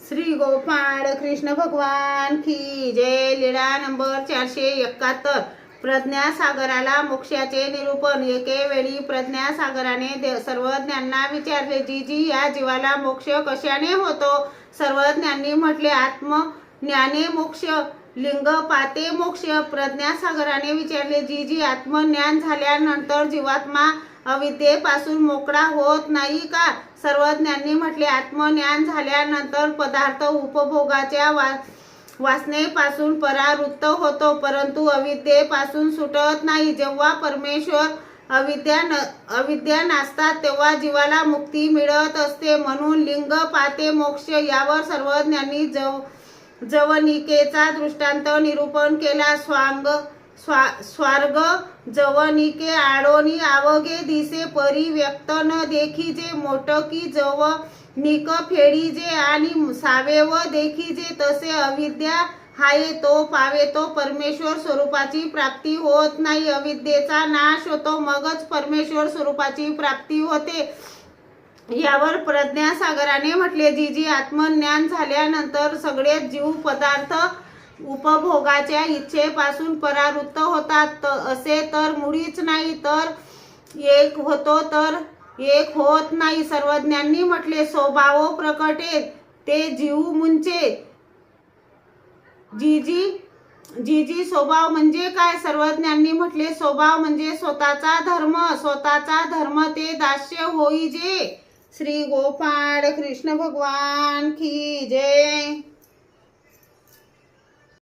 श्री गोपाळ कृष्ण भगवान की जय। लीळा नंबर 471। प्रज्ञासागराला मोक्षाचे निरूपण। एके वेळी प्रज्ञासागराने सर्वज्ञांना विचारले, जी या जीवाला मोक्ष कशाने होतो? सर्वज्ञांनी म्हटले, आत्मज्ञाने मोक्ष, लिंग पाते मोक्ष। प्रज्ञासागराने विचारले, जी आत्मज्ञान झाल्यानंतर जीवात्मा अविद्येपासून मोकळा होत नाही का? सर्वज्ञांनी म्हटले, आत्मज्ञान झाल्यानंतर पदार्थ उपभोगाच्या वासनेपासून परावृत्त होतो, परंतु अविद्येपासून सुटत नाही। जेव्हा परमेश्वर अविद्या नासतात तेव्हा जीवाला मुक्ती मिळत असते, म्हणून लिंग पाते मोक्ष। यावर सर्वज्ञांनी जवनिकेचा दृष्टांत निरूपण केला। स्वर्ग जवनिके आडोनी आवगे दिसे, परी व्यक्त न देखीजे, मोटकी जवनिक फेडीजे आणि सावेव देखीजे। तसे अविद्या हाये तो पावे तो परमेश्वर स्वरूपाची प्राप्ती होत नाही। अविद्येचा नाश होतो, मगच परमेश्वर स्वरूपाची प्राप्ती होते। यावर प्रज्ञासागराने म्हटले, जी आत्मज्ञान झाल्यानंतर सगळे जीव पदार्थ उपभोगाच्या इच्छेपासून परावृत्त होतात, असे तर मुळीच नाही। तर एक होतो तर एक होत नाही। सर्वज्ञांनी म्हटले, स्वभाव प्रकटे ते जीव मुंचे। जी स्वभाव म्हणजे काय? सर्वज्ञांनी म्हटले, स्वभाव म्हणजे स्वतःचा धर्म, स्वतःचा धर्म ते दास्य होईजे। श्री गोपाळ कृष्ण भगवान की जय।